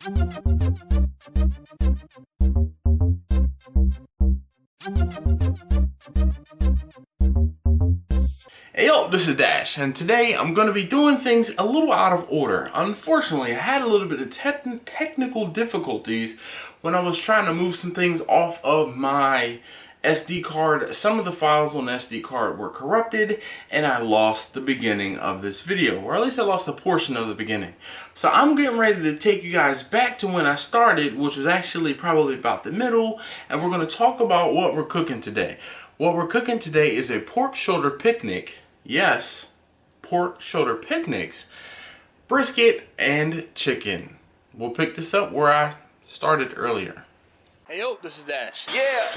Hey yo, this is Dash, and today I'm going to be doing things a little out of order. Unfortunately, I had a little bit of technical difficulties when I was trying to move some things off of my SD card. Some of the files on the SD card were corrupted, and I lost the beginning of this video, or at least I lost a portion of the beginning. So I'm getting ready to take you guys back to when I started, which was actually probably about the middle, and we're going to talk about what we're cooking today. What we're cooking today is a pork shoulder picnic. Yes, pork shoulder picnics, brisket, and chicken. We'll pick this up where I started earlier. Hey yo, this is Dash. Yeah!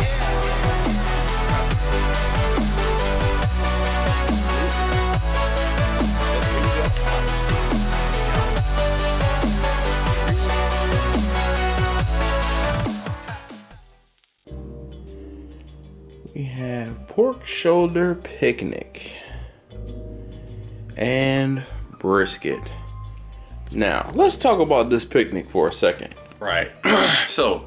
We have pork shoulder picnic and brisket. Now, let's talk about this picnic for a second, right? So,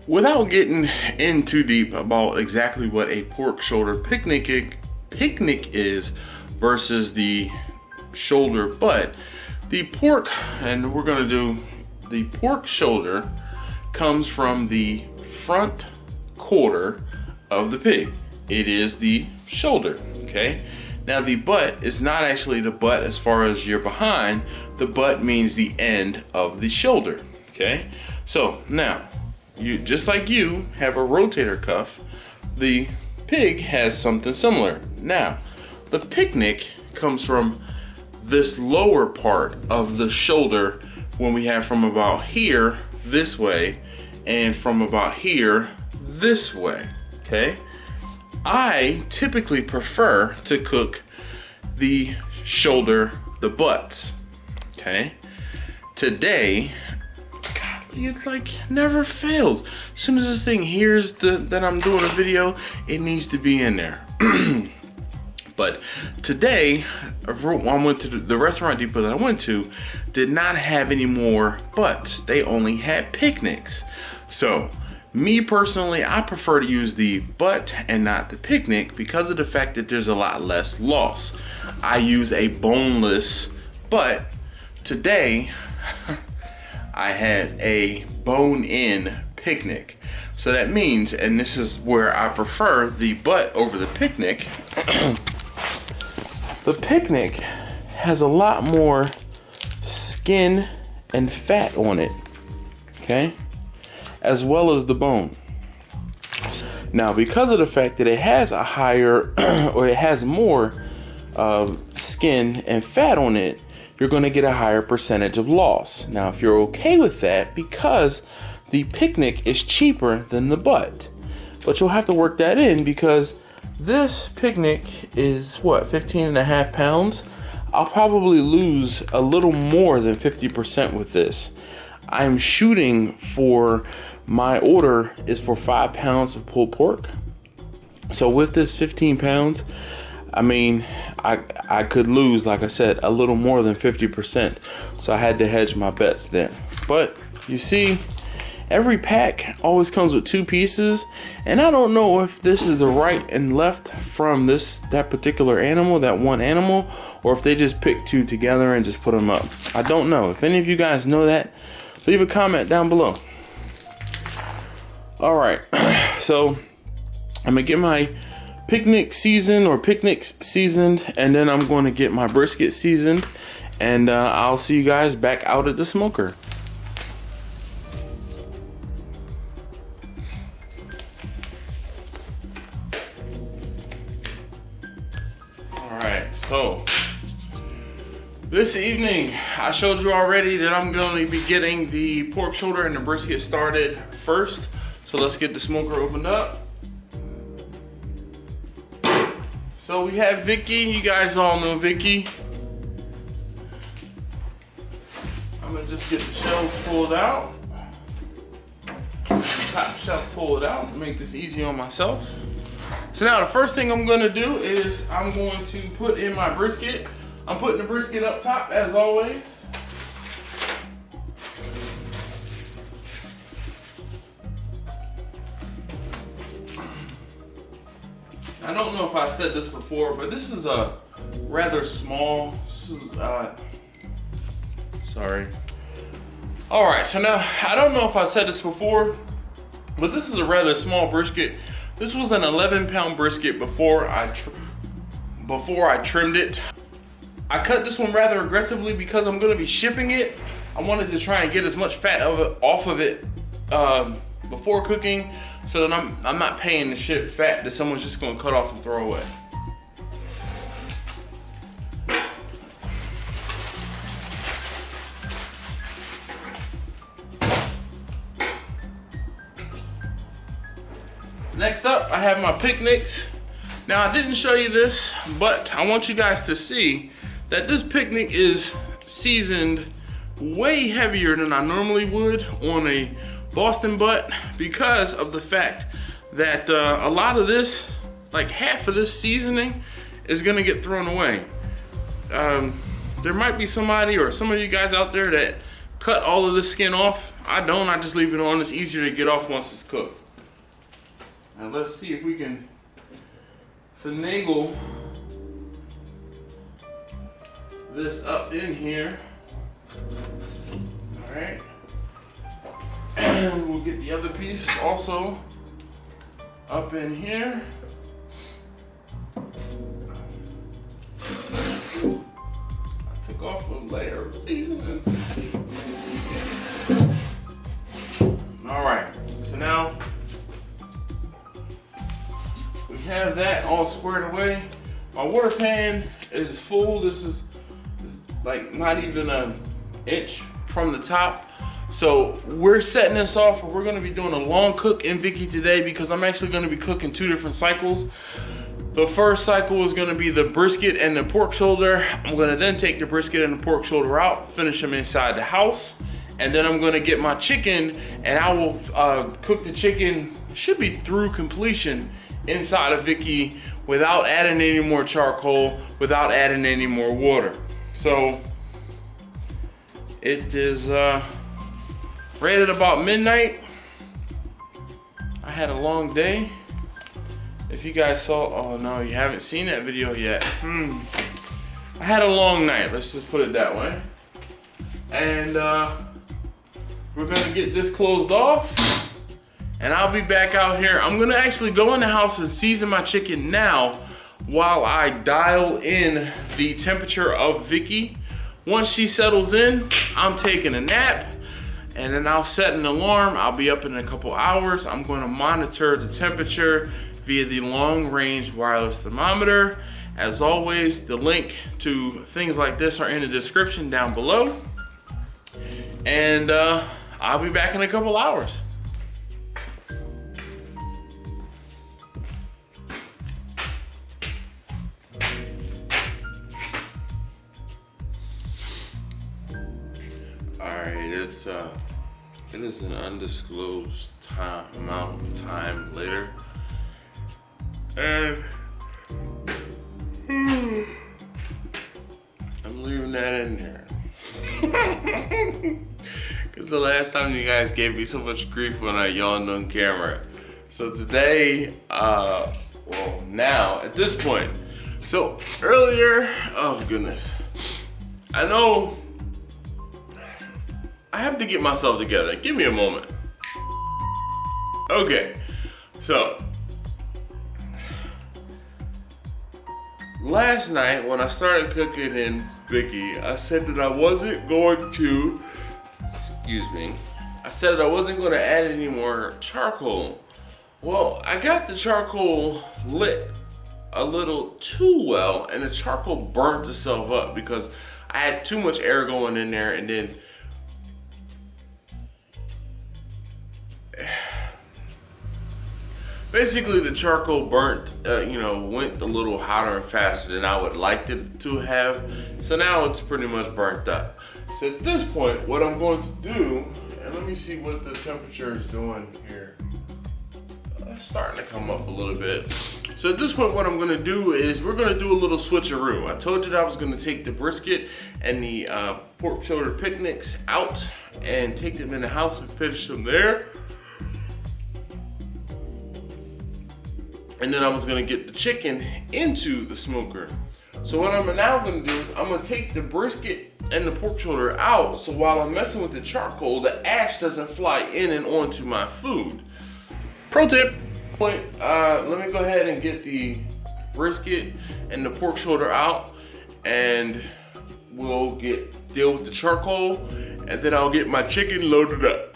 without getting in too deep about exactly what a pork shoulder picnic is versus the shoulder butt, the pork, and we're gonna do the pork shoulder, comes from the front quarter of the pig. It is the shoulder, okay? Now the butt is not actually the butt as far as you're behind. The butt means the end of the shoulder, okay? So now, you just like you have a rotator cuff, the pig has something similar. Now, the picnic comes from this lower part of the shoulder when we have from about here this way and from about here this way, okay? I typically prefer to cook the shoulder, the butts, okay? Today, God, it like never fails. As soon as this thing hears that I'm doing a video, it needs to be in there. But today, I went to the restaurant depot that I went to, did not have any more butts. They only had picnics. So, me personally, I prefer to use the butt and not the picnic because of the fact that there's a lot less loss. I use a boneless butt. Today, I had a bone-in picnic. So that means, and this is where I prefer the butt over the picnic, the picnic has a lot more skin and fat on it, okay? As well as the bone. Now, because of the fact that it has a higher, or it has more skin and fat on it, you're gonna get a higher percentage of loss. Now, if you're okay with that, because the picnic is cheaper than the butt, but you'll have to work that in because this picnic is what, 15.5 pounds? I'll probably lose a little more than 50% with this. I'm shooting for, my order is for 5 pounds of pulled pork. So with this 15 pounds, I mean, I could lose, like I said, a little more than 50%. So I had to hedge my bets there. But you see, every pack always comes with 2 pieces. And I don't know if this is the right and left from that particular animal, that one animal, or if they just pick 2 together and just put them up. I don't know. If any of you guys know that, leave a comment down below. All right, so I'm gonna get my picnics seasoned, and then I'm going to get my brisket seasoned, and I'll see you guys back out at the smoker. All right, so this evening, I showed you already that I'm going to be getting the pork shoulder and the brisket started first. So let's get the smoker opened up. So we have Vicky. You guys all know Vicky. I'm gonna just get the shelves pulled out. Top shelf pulled out to make this easy on myself. So now the first thing I'm gonna do is I'm going to put in my brisket. I'm putting the brisket up top as always. I don't know if I said this before, but this is a rather small, sorry. All right, so now, I don't know if I said this before, but this is a rather small brisket. This was an 11-pound brisket before I trimmed it. I cut this one rather aggressively because I'm gonna be shipping it. I wanted to try and get as much fat off of it before cooking, so that I'm not paying to ship fat that someone's just gonna cut off and throw away. Next up, I have my picnics. Now, I didn't show you this, but I want you guys to see that this picnic is seasoned way heavier than I normally would on a Boston butt, because of the fact that a lot of this, like half of this seasoning, is gonna get thrown away. There might be somebody or some of you guys out there that cut all of the skin off. I don't, I just leave it on. It's easier to get off once it's cooked. Now let's see if we can finagle this up in here. All right. And we'll get the other piece also up in here. I took off a layer of seasoning. All right, so now we have that all squared away. My water pan is full. This is like not even an inch from the top. So we're setting this off. We're gonna be doing a long cook in Vicky today, because I'm actually gonna be cooking 2 different cycles. The first cycle is gonna be the brisket and the pork shoulder. I'm gonna then take the brisket and the pork shoulder out, finish them inside the house. And then I'm gonna get my chicken, and I will cook the chicken, should be through completion, inside of Vicky without adding any more charcoal, without adding any more water. So it is right at about midnight. I had a long day. If you guys saw, oh no, you haven't seen that video yet. I had a long night, let's just put it that way. And we're gonna get this closed off, and I'll be back out here. I'm gonna actually go in the house and season my chicken now while I dial in the temperature of Vicky. Once she settles in, I'm taking a nap, and then I'll set an alarm. I'll be up in a couple hours. I'm gonna monitor the temperature via the long-range wireless thermometer. As always, the link to things like this are in the description down below. And I'll be back in a couple hours. It is an undisclosed amount of time later, and I'm leaving that in there because the last time you guys gave me so much grief when I yawned on camera. So today, well, now at this point, so earlier, oh goodness, I know I have to get myself together. Give me a moment. Okay, so last night when I started cooking in Vicky, I said that I wasn't going to, I said that I wasn't going to add any more charcoal. Well, I got the charcoal lit a little too well, and the charcoal burnt itself up because I had too much air going in there, and then basically the charcoal burnt, went a little hotter and faster than I would like it to have. So now it's pretty much burnt up. So at this point, what I'm going to do, and let me see what the temperature is doing here. It's starting to come up a little bit. So at this point, what I'm gonna do is we're gonna do a little switcheroo. I told you that I was gonna take the brisket and the pork shoulder picnics out and take them in the house and finish them there. and then I was gonna get the chicken into the smoker. So what I'm now gonna do is I'm gonna take the brisket and the pork shoulder out, so while I'm messing with the charcoal, the ash doesn't fly in and onto my food. Pro tip. Let me go ahead and get the brisket and the pork shoulder out, and we'll deal with the charcoal, and then I'll get my chicken loaded up.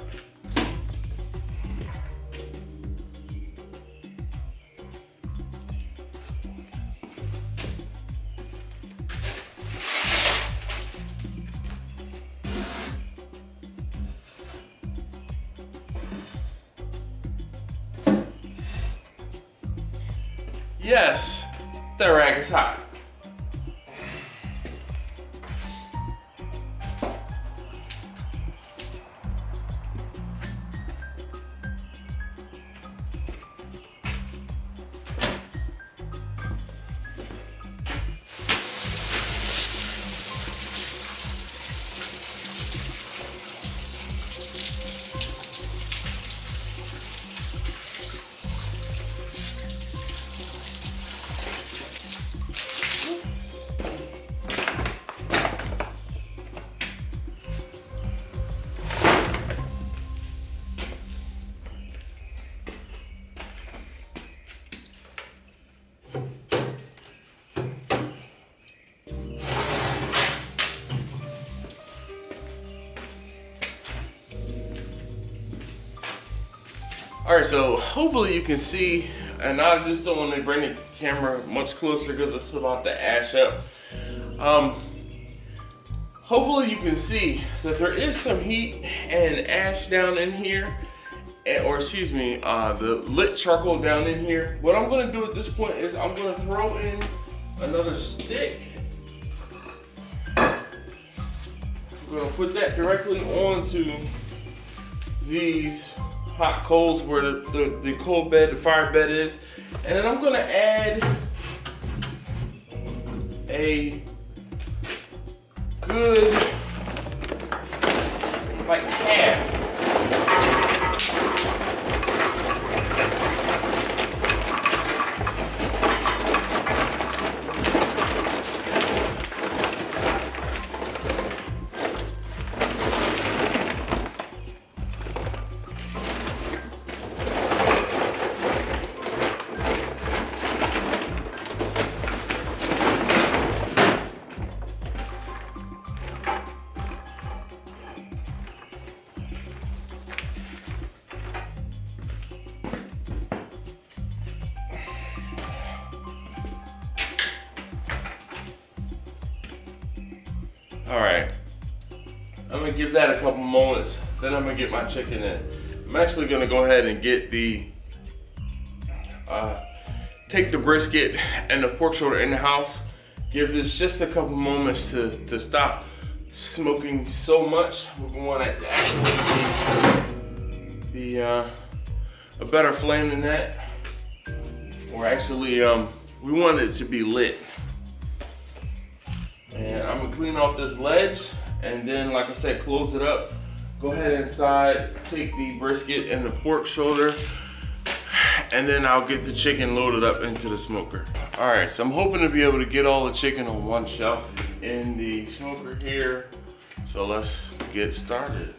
Yes, that rag is hot. All right, so hopefully you can see, and I just don't want to bring the camera much closer because it's about to ash up. Hopefully you can see that there is some heat and ash down in here, or excuse me, the lit charcoal down in here. What I'm gonna do at this point is I'm gonna throw in another stick. I'm gonna put that directly onto these hot coals where the coal bed, the fire bed is. And then I'm gonna add a good, like half. All right, I'm gonna give that a couple moments, then I'm gonna get my chicken in. I'm actually gonna go ahead and get take the brisket and the pork shoulder in the house, give this just a couple moments to stop smoking so much. We want it to actually be a better flame than that. Or actually, we want it to be lit. And I'm gonna clean off this ledge, and then, like I said, close it up. Go ahead inside, take the brisket and the pork shoulder, and then I'll get the chicken loaded up into the smoker. All right, so I'm hoping to be able to get all the chicken on one shelf in the smoker here. So let's get started.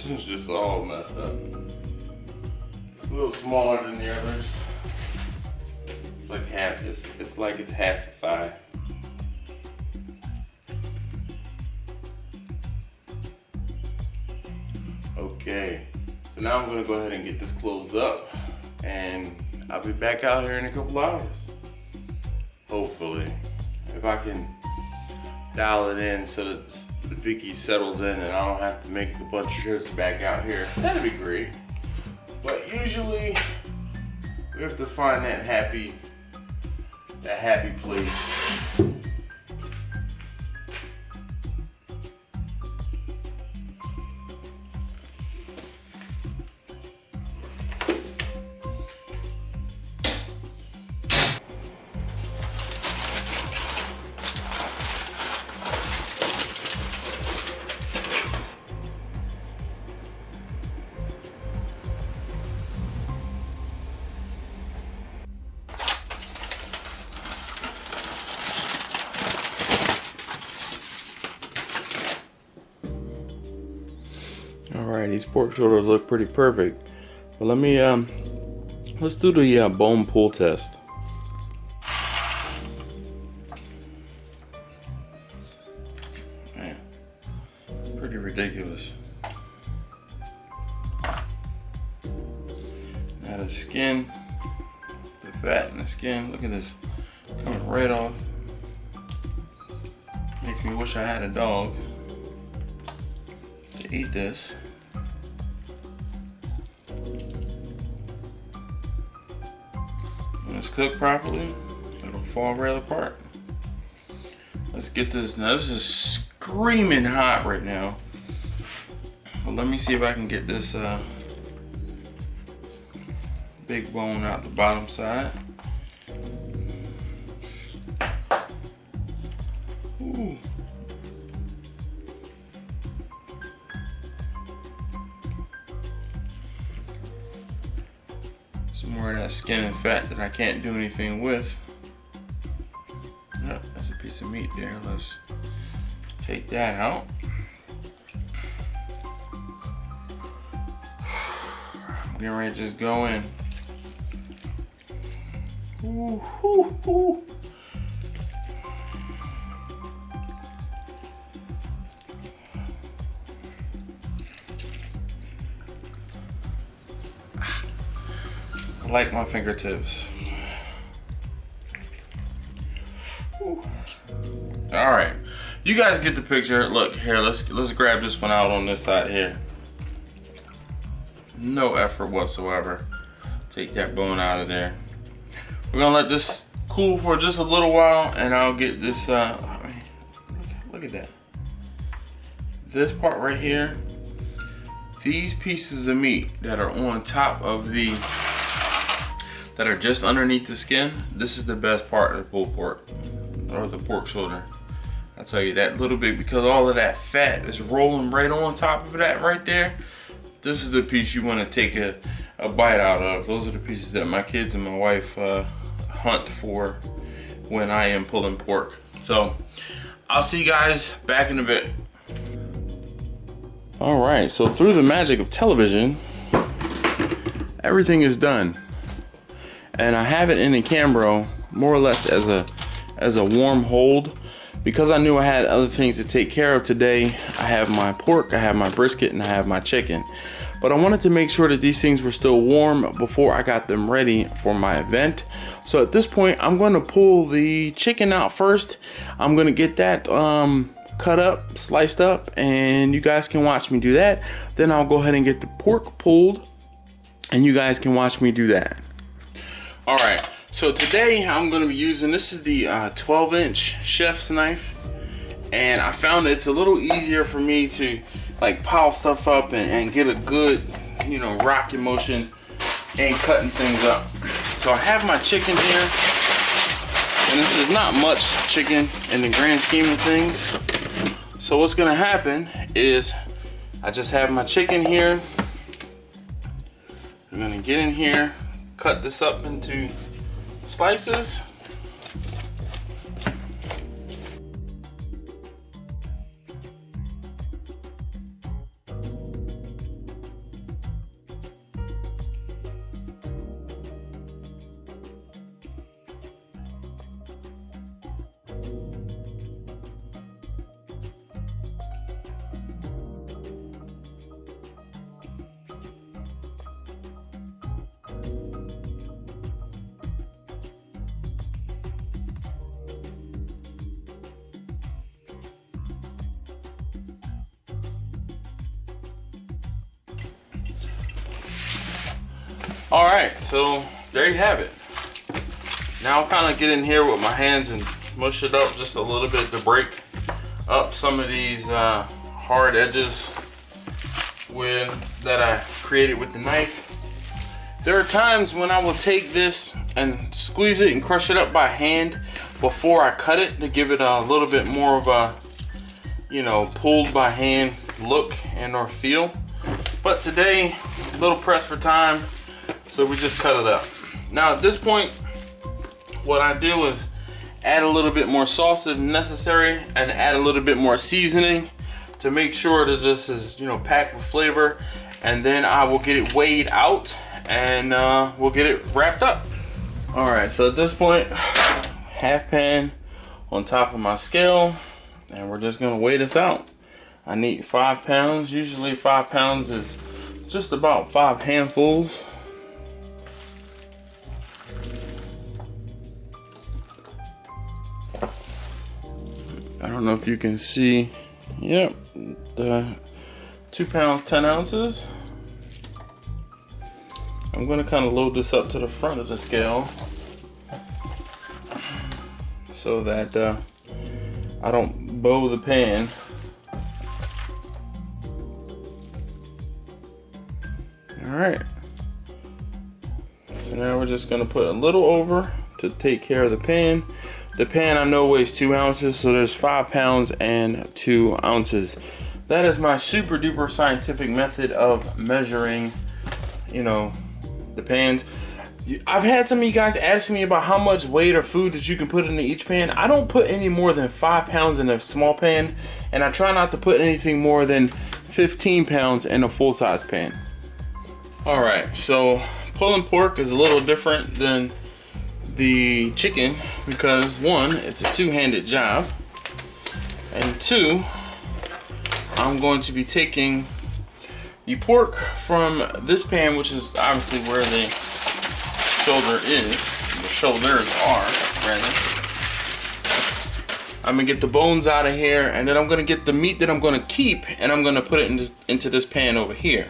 This one's just all messed up. A little smaller than the others. It's like half. It's like it's half a thigh. Okay, so now I'm gonna go ahead and get this closed up, and I'll be back out here in a couple hours. Hopefully, if I can dial it in so that the Vicky settles in and I don't have to make a bunch of trips back out here, that'd be great. But usually, we have to find that happy place. Alright, these pork shoulders look pretty perfect. But let me, let's do the bone pull test. Man, pretty ridiculous. Now the skin, the fat in the skin, look at this, coming right off. Makes me wish I had a dog to eat this. When it's cooked properly, it'll fall right apart. Let's get this. Now this is screaming hot right now. But let me see if I can get this big bone out the bottom side. Ooh. Some more of that skin and fat that I can't do anything with. Yep, that's a piece of meat there. Let's take that out. I'm getting ready to just go in. Ooh, ooh, ooh. I like my fingertips. Ooh. All right, you guys get the picture. Look here, let's grab this one out on this side here. No effort whatsoever. Take that bone out of there. We're gonna let this cool for just a little while, and I'll get this. I mean, look at that. This part right here. These pieces of meat that are on top of the, that are just underneath the skin. This is the best part of the pulled pork, or the pork shoulder. I'll tell you that little bit, because all of that fat is rolling right on top of that right there. This is the piece you want to take a bite out of. Those are the pieces that my kids and my wife hunt for when I am pulling pork. So I'll see you guys back in a bit. All right, so through the magic of television, everything is done. And I have it in a Cambro more or less as a warm hold, because I knew I had other things to take care of today. I have my pork, I have my brisket, and I have my chicken. But I wanted to make sure that these things were still warm before I got them ready for my event. So at this point, I'm going to pull the chicken out first. I'm going to get that cut up, sliced up, and you guys can watch me do that. Then I'll go ahead and get the pork pulled, and you guys can watch me do that. All right, so today I'm going to be using, this is the 12-inch chef's knife, and I found it's a little easier for me to like pile stuff up and get a good, you know, rocking motion and cutting things up. So I have my chicken here, and this is not much chicken in the grand scheme of things. So what's gonna happen is I just have my chicken here. I'm gonna get in here, cut this up into slices. All right, so there you have it. Now I'll kind of get in here with my hands and mush it up just a little bit to break up some of these hard edges that I created with the knife. There are times when I will take this and squeeze it and crush it up by hand before I cut it to give it a little bit more of a, you know, pulled by hand look and or feel. But today, a little pressed for time, so we just cut it up. Now at this point, what I do is add a little bit more sauce if necessary and add a little bit more seasoning to make sure that this is, you know, packed with flavor. And then I will get it weighed out and we'll get it wrapped up. All right, so at this point, half pan on top of my scale, and we're just gonna weigh this out. I need 5 pounds. Usually 5 pounds is just about 5 handfuls. I don't know if you can see, yep, the 2 pounds, 10 ounces. I'm gonna kind of load this up to the front of the scale so that I don't bow the pan. All right, so now we're just gonna put a little over to take care of the pan. The pan I know weighs 2 ounces, so there's 5 pounds and 2 ounces. That is my super duper scientific method of measuring, you know, the pans. I've had some of you guys ask me about how much weight or food that you can put into each pan. I don't put any more than 5 pounds in a small pan, and I try not to put anything more than 15 pounds in a full-size pan. All right, so pulling pork is a little different than the chicken because 1, it's a two-handed job, and 2, I'm going to be taking the pork from this pan, which is obviously where the shoulders are, rather. I'm gonna get the bones out of here, and then I'm gonna get the meat that I'm gonna keep, and I'm gonna put it into this pan over here.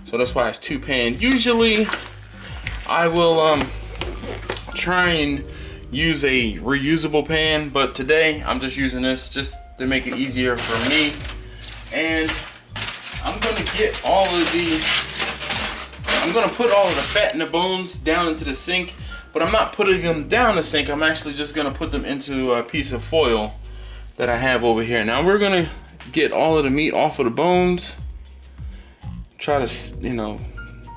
So that's why it's 2 pans. Usually, I will try and use a reusable pan, but today I'm just using this just to make it easier for me. And I'm gonna put all of the fat and the bones down into the sink, but I'm not putting them down the sink. I'm actually just gonna put them into a piece of foil that I have over here. Now we're gonna get all of the meat off of the bones. Try to, you know,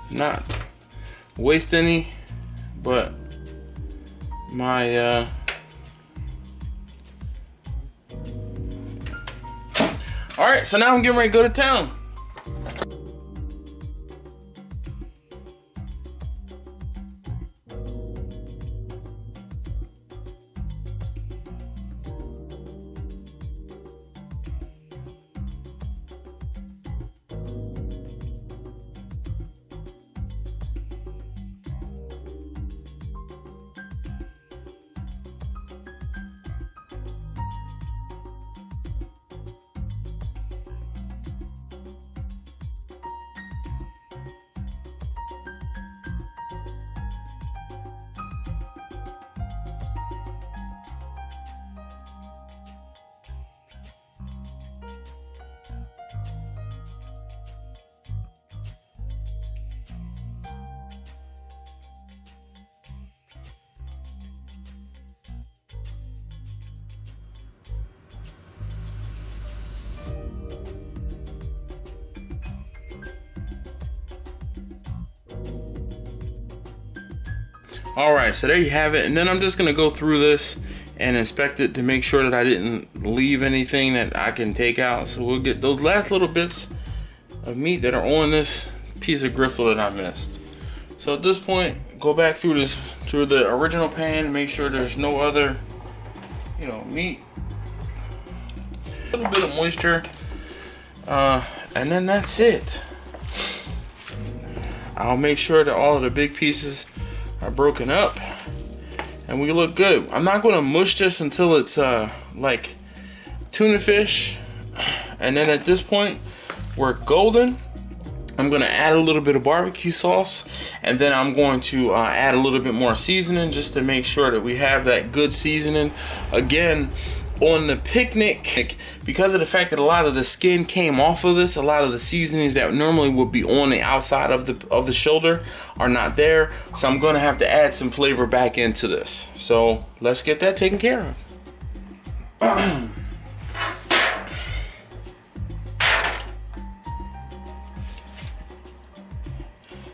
not waste any, but my all right, so now I'm getting ready to go to town. All right, so there you have it. And then I'm just gonna go through this and inspect it to make sure that I didn't leave anything that I can take out. So we'll get those last little bits of meat that are on this piece of gristle that I missed. So at this point, go back through the original pan, make sure there's no other, you know, meat. A little bit of moisture, and then that's it. I'll make sure that all of the big pieces are broken up and we look good. I'm not gonna mush this until it's like tuna fish, and then at this point we're golden. I'm gonna add a little bit of barbecue sauce, and then I'm going to add a little bit more seasoning just to make sure that we have that good seasoning. Again, on the picnic, because of the fact that a lot of the skin came off of this, a lot of the seasonings that normally would be on the outside of the shoulder are not there. So I'm gonna have to add some flavor back into this. So let's get that taken care of.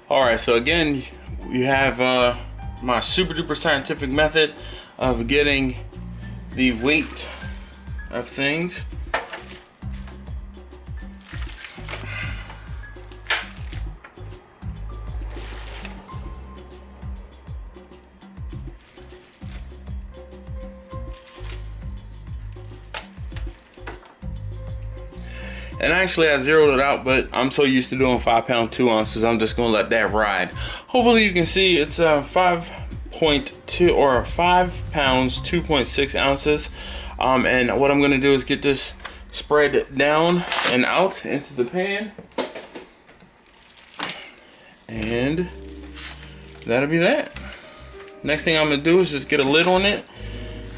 Alright, so again, you have my super duper scientific method of getting the weight of things. And actually I zeroed it out, but I'm so used to doing 5 pound 2 ounces, I'm just gonna let that ride. Hopefully you can see it's 5.2 or 5 pounds 2.6 ounces. And what I'm gonna do is get this spread down and out into the pan, and that'll be that. Next thing I'm gonna do is just get a lid on it.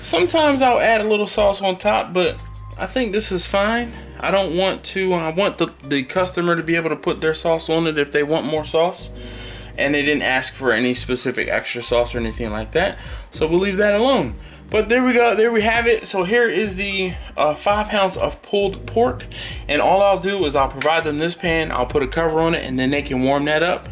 Sometimes I'll add a little sauce on top, but I think this is fine. I don't want to, I want the customer to be able to put their sauce on it if they want more sauce. And they didn't ask for any specific extra sauce or anything like that. So we'll leave that alone. But there we go, there we have it. So here is the 5 pounds of pulled pork. And all I'll do is I'll provide them this pan, I'll put a cover on it, and then they can warm that up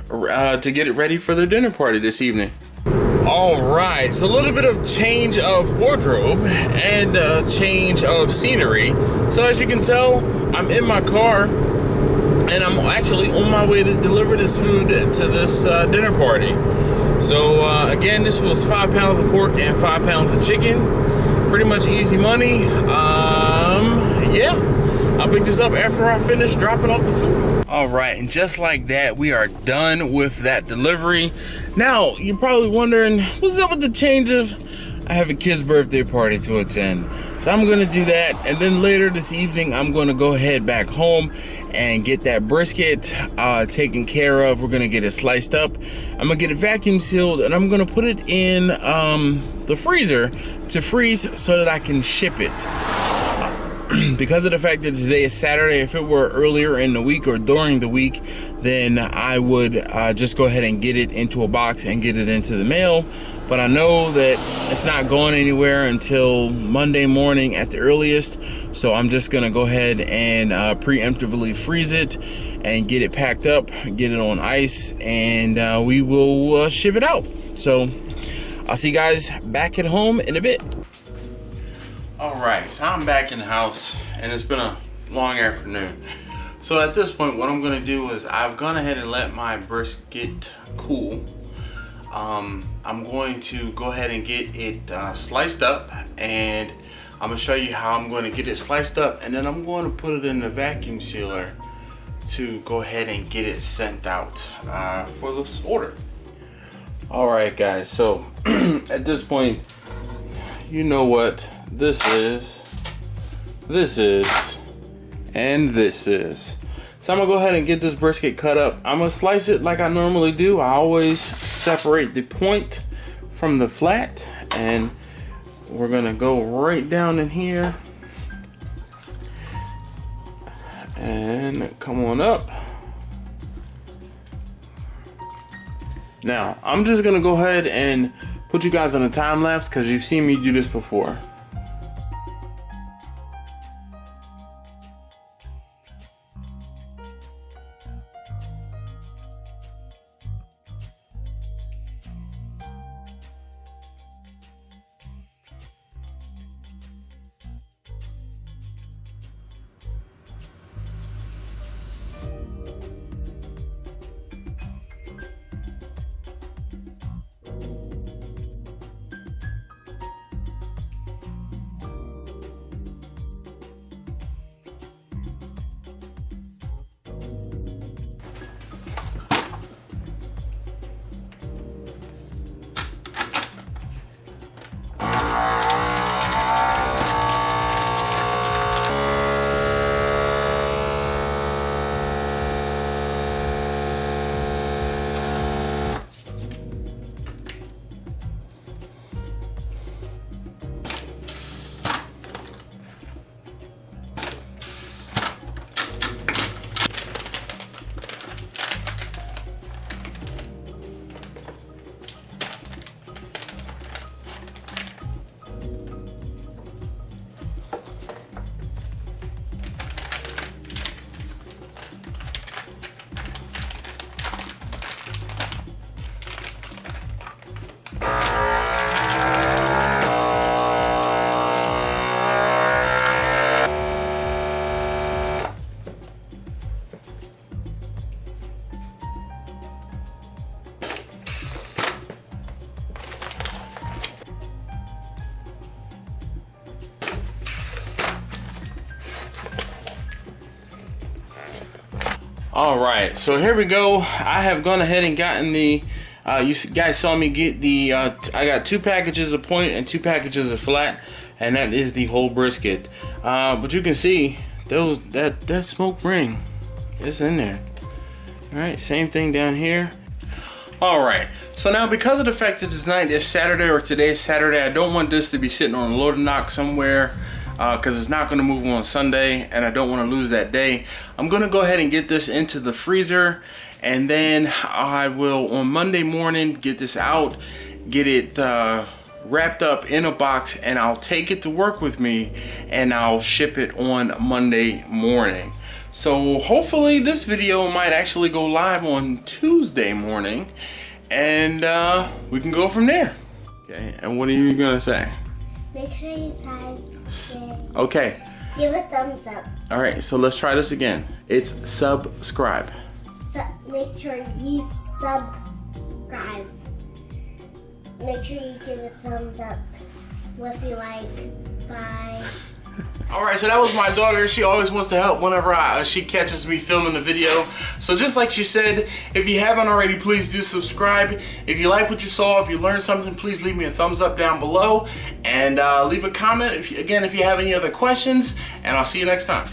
to get it ready for their dinner party this evening. Alright, so a little bit of change of wardrobe and change of scenery. So as you can tell, I'm in my car and I'm actually on my way to deliver this food to this dinner party. So again, this was 5 pounds of pork and 5 pounds of chicken. Pretty much easy money. Yeah, I'll pick this up after I finish dropping off the food. All right, and just like that, we are done with that delivery. Now, you're probably wondering, what's up with the change of, I have a kid's birthday party to attend. So I'm gonna do that, and then later this evening, I'm gonna go head back home and get that brisket taken care of. We're gonna get it sliced up. I'm gonna get it vacuum sealed, and I'm gonna put it in the freezer to freeze so that I can ship it. Because of the fact that today is Saturday, if it were earlier in the week or during the week, then I would just go ahead and get it into a box and get it into the mail. But I know that it's not going anywhere until Monday morning at the earliest. So I'm just gonna go ahead and preemptively freeze it and get it packed up, get it on ice, and we will ship it out. So I'll see you guys back at home in a bit. Alright, so I'm back in the house and it's been a long afternoon. So at this point, what I'm gonna do is I've gone ahead and let my brisket cool. I'm going to go ahead and get it sliced up, and I'm gonna show you how I'm going to get it sliced up, and then I'm going to put it in the vacuum sealer to go ahead and get it sent out for this order. Alright guys, so at this point, you know what this is, and this is. So I'm gonna go ahead and get this brisket cut up. I'm gonna slice it like I normally do. I always separate the point from the flat, and we're gonna go right down in here and come on up. Now, I'm just gonna go ahead and put you guys on a time lapse because you've seen me do this before. All right, so here we go. I have gone ahead and gotten the, you guys saw me get the, I got 2 packages of point and 2 packages of flat, and that is the whole brisket. But you can see that smoke ring is in there. All right, same thing down here. All right, so now because of the fact that tonight is Saturday, or today is Saturday, I don't want this to be sitting on a loading dock somewhere, because it's not going to move on Sunday, and I don't want to lose that day. I'm going to go ahead and get this into the freezer, and then I will on Monday morning get this out, get it wrapped up in a box, and I'll take it to work with me, and I'll ship it on Monday morning. So hopefully this video might actually go live on Tuesday morning, and we can go from there. Okay, and what are you going to say? Make sure you subscribe. Okay. Give a thumbs up. All right, so let's try this again. It's subscribe. Make sure you subscribe. Make sure you give a thumbs up if you like. Bye. All right, so that was my daughter. She always wants to help whenever she catches me filming the video. So just like she said, if you haven't already, please do subscribe. If you like what you saw, if you learned something, please leave me a thumbs up down below. And leave a comment, if you have any other questions. And I'll see you next time.